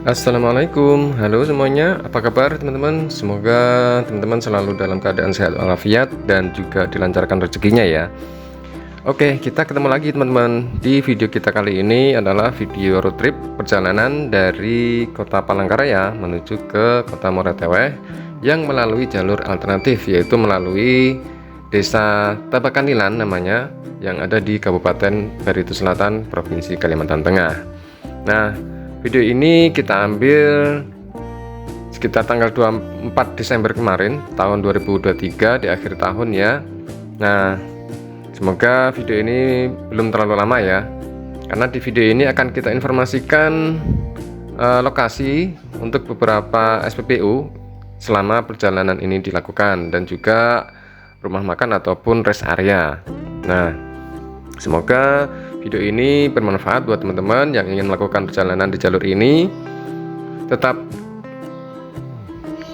Assalamualaikum, halo semuanya, apa kabar teman-teman? Semoga teman-teman selalu dalam keadaan sehat walafiat dan juga dilancarkan rezekinya ya. Oke, kita ketemu lagi teman-teman. Di video kita kali ini adalah video road trip perjalanan dari kota Palangkaraya menuju ke kota Moreteweh yang melalui jalur alternatif, yaitu melalui desa Tabakanilan namanya, yang ada di Kabupaten Barito Selatan, Provinsi Kalimantan Tengah. Nah, video ini kita ambil sekitar tanggal 24 Desember kemarin tahun 2023 di akhir tahun ya. Nah, semoga video ini belum terlalu lama ya, karena di video ini akan kita informasikan lokasi untuk beberapa SPBU selama perjalanan ini dilakukan, dan juga rumah makan ataupun rest area. Nah, semoga video ini bermanfaat buat teman-teman yang ingin melakukan perjalanan di jalur ini. Tetap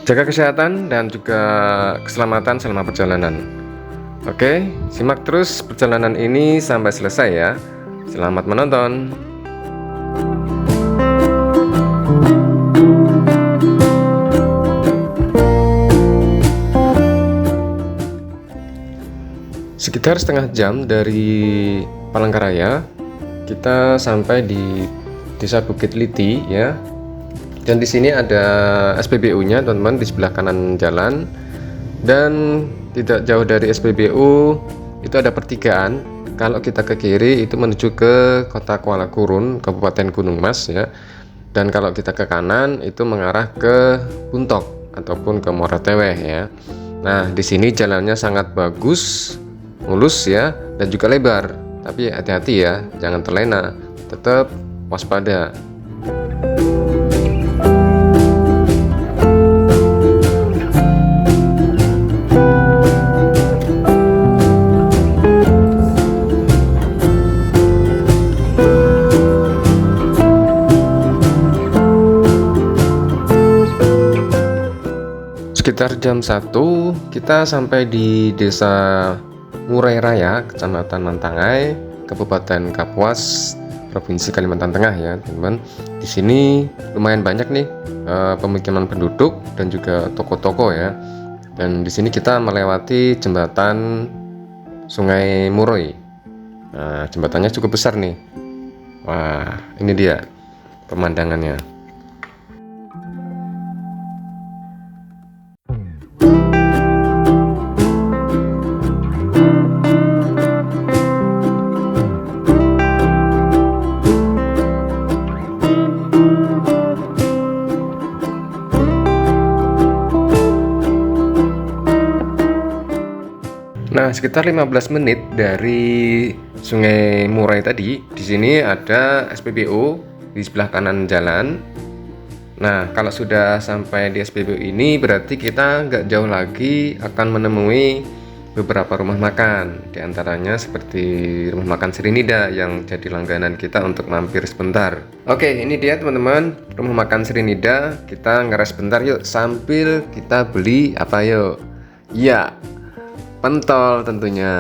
jaga kesehatan dan juga keselamatan selama perjalanan. Oke, simak terus perjalanan ini sampai selesai ya. Selamat menonton. Sekitar setengah jam dari Palangkaraya kita sampai di Desa Bukit Liti ya. Dan di sini ada SPBU-nya teman-teman di sebelah kanan jalan, dan tidak jauh dari SPBU itu ada pertigaan. Kalau kita ke kiri itu menuju ke Kota Kuala Kurun, Kabupaten Gunung Mas ya. Dan kalau kita ke kanan itu mengarah ke Buntok ataupun ke Moreteweh ya. Nah, di sini jalannya sangat bagus, mulus ya, dan juga lebar. Tapi hati-hati ya, jangan terlena, tetap waspada. Sekitar jam 1 kita sampai di Desa Murai Raya, Kecamatan Mantangai, Kabupaten Kapuas, Provinsi Kalimantan Tengah ya, teman-teman. Di sini lumayan banyak nih pemukiman penduduk dan juga toko-toko ya. Dan di sini kita melewati jembatan Sungai Murai. Nah, jembatannya cukup besar nih. Wah, ini dia pemandangannya. Nah, sekitar 15 menit dari Sungai Murai tadi, di sini ada SPBU di sebelah kanan jalan. Nah, kalau sudah sampai di SPBU ini berarti kita nggak jauh lagi akan menemui beberapa rumah makan. Di antaranya seperti rumah makan Srinida yang jadi langganan kita untuk mampir sebentar. Oke, ini dia teman-teman, rumah makan Srinida. Kita ngeres sebentar yuk, sambil kita beli apa yuk? Ya, pentol tentunya.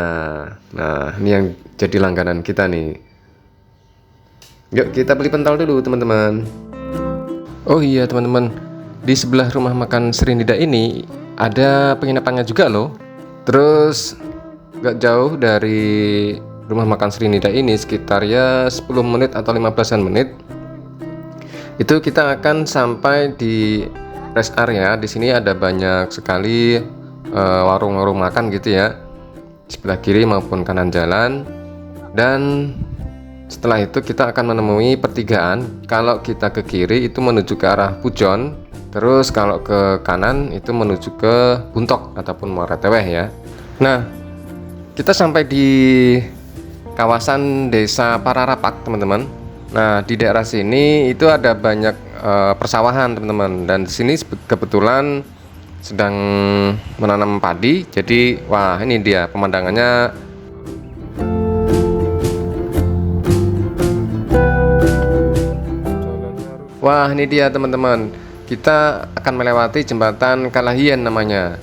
Nah, ini yang jadi langganan kita nih. Yuk kita beli pentol dulu teman-teman. Oh iya teman-teman, di sebelah rumah makan Srinida ini ada penginapannya juga loh. Terus gak jauh dari rumah makan Srinida ini, sekitar ya 10 menit atau 15-an menit, itu kita akan sampai di rest area. Di sini ada banyak sekali warung-warung makan gitu ya, sebelah kiri maupun kanan jalan. Dan setelah itu kita akan menemui pertigaan. Kalau kita ke kiri itu menuju ke arah Pujon, terus kalau ke kanan itu menuju ke Buntok ataupun Moreteweh ya. Nah, kita sampai di kawasan Desa Pararapak teman-teman. Nah, di daerah sini itu ada banyak persawahan teman-teman, dan di sini kebetulan sedang menanam padi. Jadi wah, ini dia pemandangannya. Wah, ini dia teman-teman, kita akan melewati jembatan Kalahian namanya.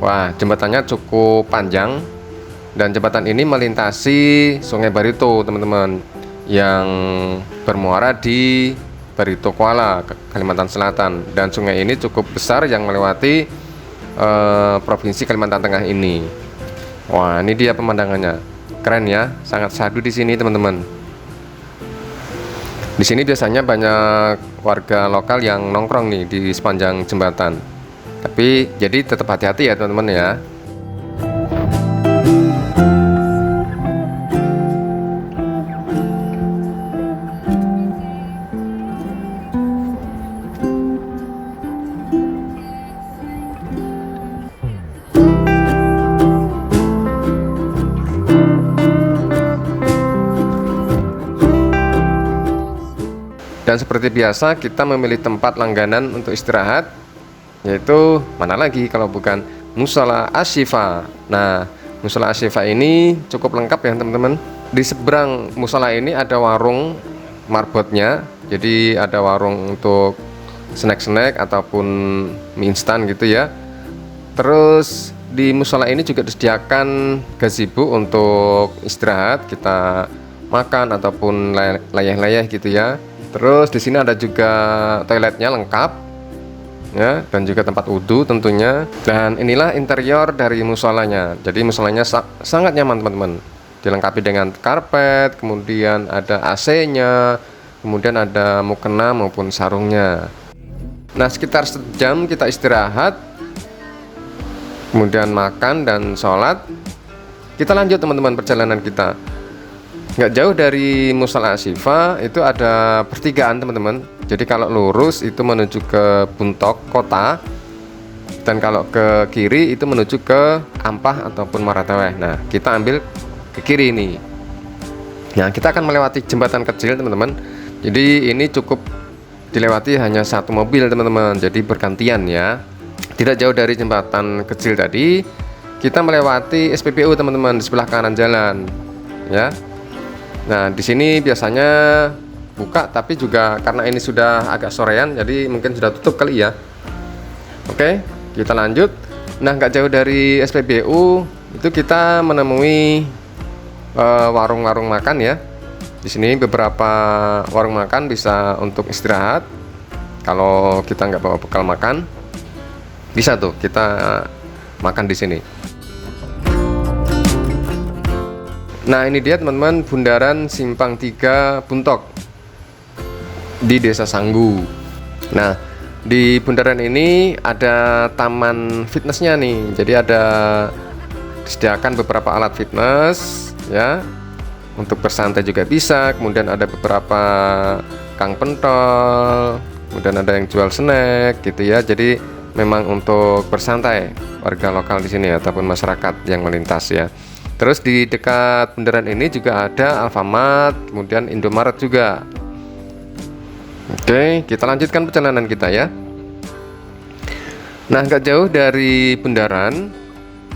Wah, jembatannya cukup panjang, dan jembatan ini melintasi Sungai Barito teman-teman, yang bermuara di Barito Kuala, Kalimantan Selatan. Dan sungai ini cukup besar yang melewati provinsi Kalimantan Tengah ini. Wah, ini dia pemandangannya. Keren ya, sangat syahdu di sini teman-teman. Di sini biasanya banyak warga lokal yang nongkrong nih di sepanjang jembatan. Tapi jadi tetap hati-hati ya teman-teman ya. Dan seperti biasa kita memilih tempat langganan untuk istirahat, yaitu mana lagi kalau bukan Musola Ashifa. Nah, Musola Ashifa ini cukup lengkap ya teman-teman. Di seberang musola ini ada warung marbotnya, jadi ada warung untuk snack-snack ataupun mie instan gitu ya. Terus di musola ini juga disediakan gazebo untuk istirahat, kita makan ataupun layah-layah gitu ya. Terus di sini ada juga toiletnya lengkap ya, dan juga tempat wudhu tentunya. Dan inilah interior dari musolanya. Jadi musolanya sangat nyaman teman-teman. Dilengkapi dengan karpet, kemudian ada AC-nya, kemudian ada mukena maupun sarungnya. Nah, sekitar sejam kita istirahat, kemudian makan dan sholat. Kita lanjut teman-teman perjalanan kita. Nggak jauh dari Musola Ashifa itu ada pertigaan teman-teman. Jadi kalau lurus itu menuju ke Buntok kota, dan kalau ke kiri itu menuju ke Ampah ataupun Marataweh. Nah, kita ambil ke kiri ini. Nah, kita akan melewati jembatan kecil teman-teman. Jadi ini cukup dilewati hanya satu mobil teman-teman, jadi bergantian ya. Tidak jauh dari jembatan kecil tadi kita melewati SPBU teman-teman di sebelah kanan jalan ya. Nah, di sini biasanya buka, tapi juga karena ini sudah agak sorean, jadi mungkin sudah tutup kali ya. Oke, kita lanjut. Nah, nggak jauh dari SPBU itu kita menemui warung-warung makan ya. Di sini beberapa warung makan bisa untuk istirahat. Kalau kita nggak bawa bekal makan, bisa tuh kita makan di sini. Nah, ini dia teman-teman bundaran Simpang 3 Buntok di Desa Sanggu. Nah, di bundaran ini ada taman fitnessnya nih. Jadi ada disediakan beberapa alat fitness ya, untuk bersantai juga bisa. Kemudian ada beberapa kang pentol, kemudian ada yang jual snack gitu ya. Jadi memang untuk bersantai warga lokal di sini ataupun masyarakat yang melintas ya. Terus di dekat bundaran ini juga ada Alfamart, kemudian Indomaret juga. Oke, kita lanjutkan perjalanan kita ya. Nah, nggak jauh dari bundaran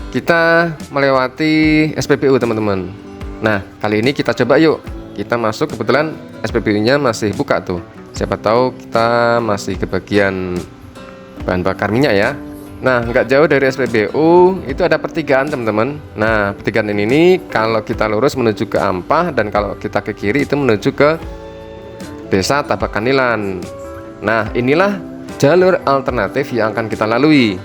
kita melewati SPBU teman-teman. Nah, kali ini kita coba yuk. Kita masuk, kebetulan SPBU-nya masih buka tuh. Siapa tahu kita masih kebagian bahan bakar minyak ya. Nah, nggak jauh dari SPBU itu ada pertigaan teman-teman. Nah, pertigaan ini kalau kita lurus menuju ke Ampah, dan kalau kita ke kiri itu menuju ke Desa Tabakanilan. Nah, inilah jalur alternatif yang akan kita lalui,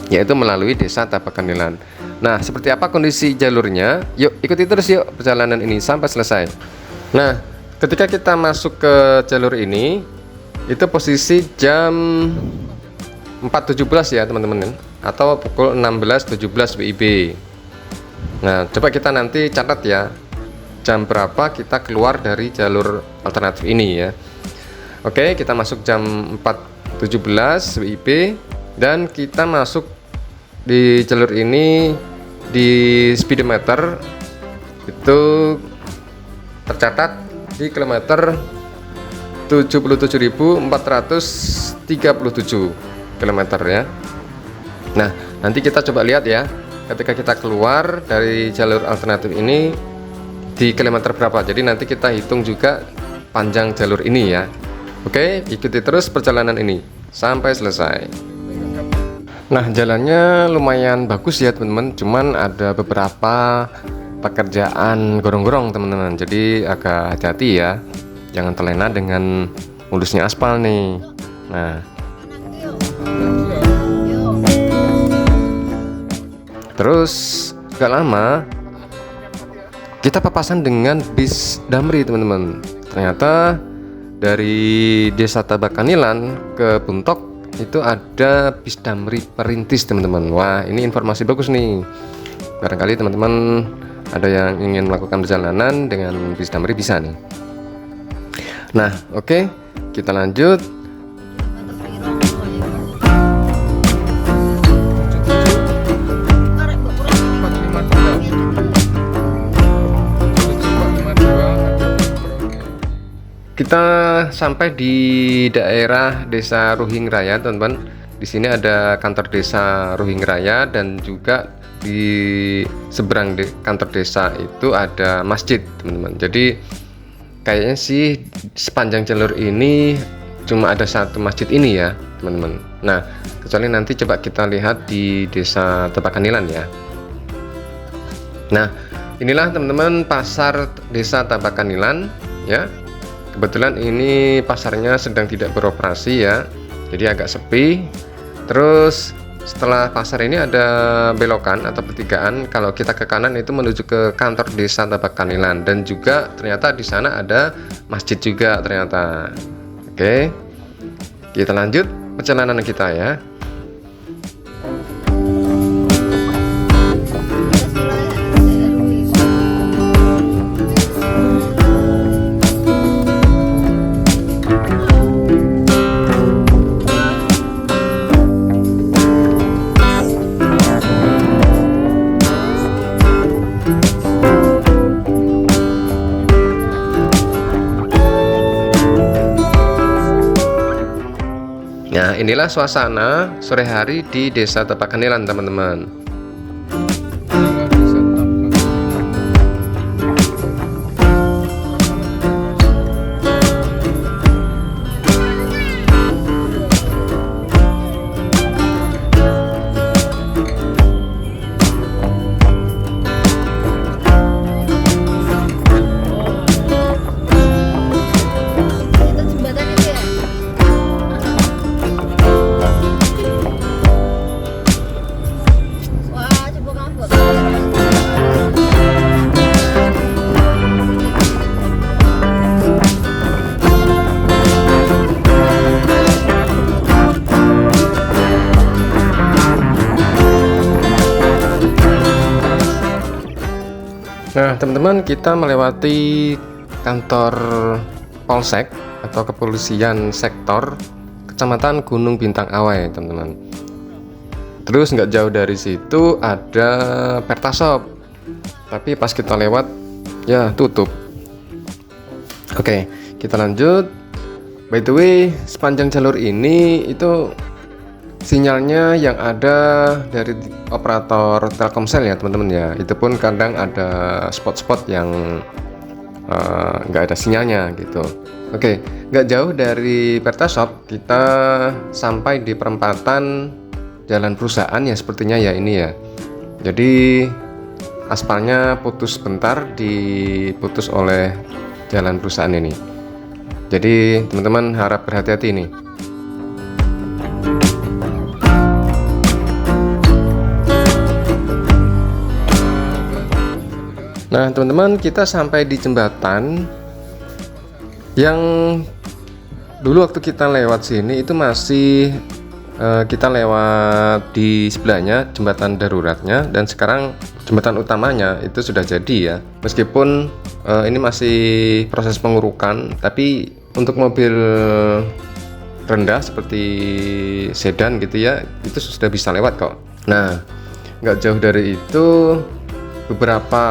yaitu melalui Desa Tabakanilan. Nah, seperti apa kondisi jalurnya? Yuk ikuti terus yuk perjalanan ini sampai selesai. Nah, ketika kita masuk ke jalur ini itu posisi jam 4.17 ya teman-teman, atau pukul 16.17 WIB. Nah, coba kita nanti catat ya, jam berapa kita keluar dari jalur alternatif ini ya. Oke, kita masuk jam 4.17 WIB, dan kita masuk di jalur ini di speedometer itu tercatat di kilometer 77.437 kilometer ya. Nah, nanti kita coba lihat ya, ketika kita keluar dari jalur alternatif ini di kilometer berapa. Jadi nanti kita hitung juga panjang jalur ini ya. Oke, ikuti terus perjalanan ini sampai selesai. Nah, jalannya lumayan bagus ya teman-teman, cuman ada beberapa pekerjaan gorong-gorong teman-teman, jadi agak hati-hati ya, jangan terlena dengan mulusnya aspal nih. Nah, terus gak lama kita papasan dengan bis Damri teman-teman. Ternyata dari Desa Tabakanilan ke Buntok itu ada bis Damri perintis teman-teman. Wah, ini informasi bagus nih. Barangkali teman-teman ada yang ingin melakukan perjalanan dengan bis Damri bisa nih. Nah, oke, kita lanjut. Kita sampai di daerah Desa Ruhing Raya, teman-teman. Di sini ada kantor desa Ruhing Raya dan juga di seberang kantor desa itu ada masjid, teman-teman. Jadi kayaknya sih sepanjang jalur ini cuma ada satu masjid ini ya, teman-teman. Nah, kecuali nanti coba kita lihat di Desa Tabakanilan ya. Nah, inilah teman-teman pasar Desa Tabakanilan ya. Kebetulan ini pasarnya sedang tidak beroperasi ya, jadi agak sepi. Terus setelah pasar ini ada belokan atau pertigaan. Kalau kita ke kanan itu menuju ke kantor Desa Tabakanilan, dan juga ternyata di sana ada masjid juga ternyata. Oke, kita lanjut perjalanan kita ya. Nah, inilah suasana sore hari di Desa Tabakanilan, teman-teman. Nah, teman-teman, kita melewati kantor Polsek atau Kepolisian Sektor Kecamatan Gunung Bintang Awai, teman-teman. Terus nggak jauh dari situ ada Pertasop, tapi pas kita lewat ya tutup. Oke, kita lanjut. By the way, sepanjang jalur ini itu sinyalnya yang ada dari operator Telkomsel ya teman-teman ya. Itu pun kadang ada spot-spot yang nggak ada sinyalnya gitu. Oke, nggak jauh dari Pertasop kita sampai di perempatan jalan perusahaan ya sepertinya ya ini ya. Jadi aspalnya putus bentar, diputus oleh jalan perusahaan ini. Jadi teman-teman harap berhati-hati nih. Nah, teman-teman, kita sampai di jembatan yang dulu waktu kita lewat sini itu masih kita lewat di sebelahnya jembatan daruratnya, dan sekarang jembatan utamanya itu sudah jadi ya. Meskipun ini masih proses pengurukan, tapi untuk mobil rendah seperti sedan gitu ya, itu sudah bisa lewat kok. Nah, nggak jauh dari itu beberapa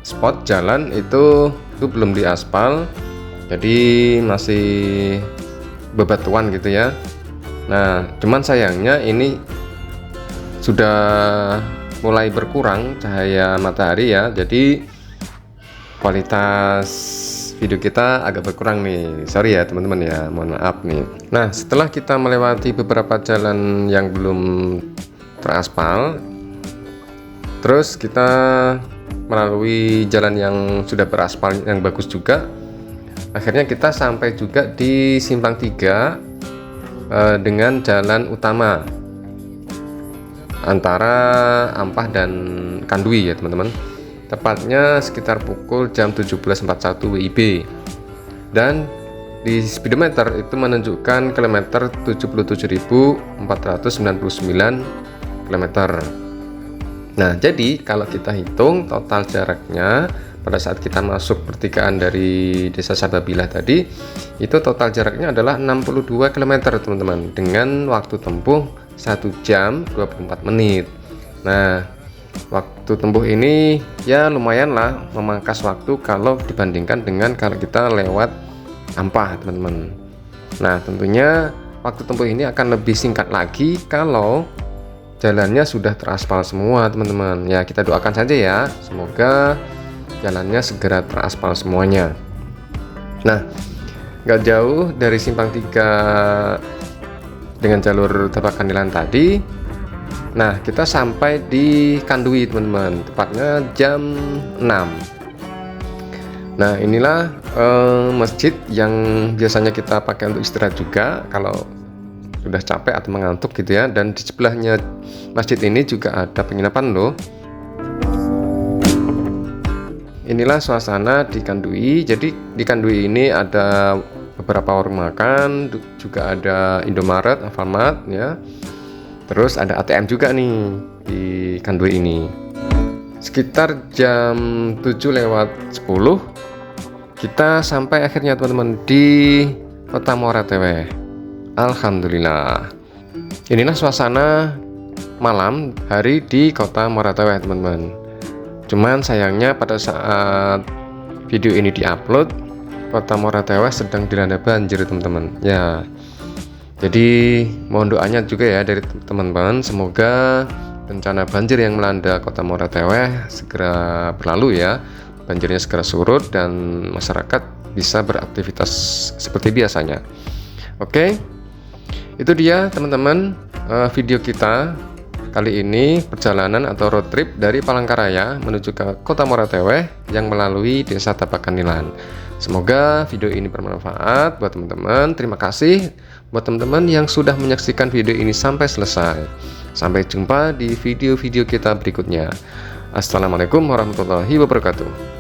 spot jalan itu belum diaspal, jadi masih bebatuan gitu ya. Nah, cuman sayangnya ini sudah mulai berkurang cahaya matahari ya, jadi kualitas video kita agak berkurang nih. Sorry ya teman-teman ya, mohon maaf nih. Nah, setelah kita melewati beberapa jalan yang belum teraspal, terus kita melalui jalan yang sudah beraspal yang bagus juga. Akhirnya kita sampai juga di simpang 3 dengan jalan utama antara Ampah dan Kandui ya teman-teman. Tepatnya sekitar pukul jam 17.41 WIB. Dan di speedometer itu menunjukkan kilometer 77.499 km. Nah, jadi kalau kita hitung total jaraknya pada saat kita masuk pertigaan dari Desa Sababila tadi, itu total jaraknya adalah 62 km teman-teman, dengan waktu tempuh 1 jam 24 menit. Nah, waktu tempuh ini ya lumayan lah memangkas waktu kalau dibandingkan dengan kalau kita lewat Ampah teman-teman. Nah, tentunya waktu tempuh ini akan lebih singkat lagi kalau jalannya sudah teraspal semua teman-teman. Ya, kita doakan saja ya, semoga jalannya segera teraspal semuanya. Nah, gak jauh dari simpang 3 dengan jalur Tapak Kanilan tadi. Nah, kita sampai di Kandui teman-teman, tepatnya jam 6. Nah, inilah masjid yang biasanya kita pakai untuk istirahat juga kalau sudah capek atau mengantuk gitu ya. Dan di sebelahnya masjid ini juga ada penginapan loh. Inilah suasana di Kandui. Jadi di Kandui ini ada beberapa warung makan, juga ada Indomaret, Alfamart ya. Terus ada ATM juga nih di Kandui ini. Sekitar jam 7:10 kita sampai akhirnya teman-teman di Kota Moratewe. Alhamdulillah. Inilah suasana malam hari di Kota Moratewe teman-teman. Cuman sayangnya pada saat video ini diupload, Kota Moratewe sedang dilanda banjir teman-teman. Ya, jadi mohon doanya juga ya dari teman-teman, semoga bencana banjir yang melanda Kota Moratewe segera berlalu ya, banjirnya segera surut dan masyarakat bisa beraktivitas seperti biasanya. Oke, itu dia teman-teman video kita kali ini, perjalanan atau road trip dari Palangkaraya menuju ke Kota Moratewe yang melalui Desa Tapak Kanilan. Semoga video ini bermanfaat buat teman-teman. Terima kasih buat teman-teman yang sudah menyaksikan video ini sampai selesai. Sampai jumpa di video-video kita berikutnya. Assalamualaikum warahmatullahi wabarakatuh.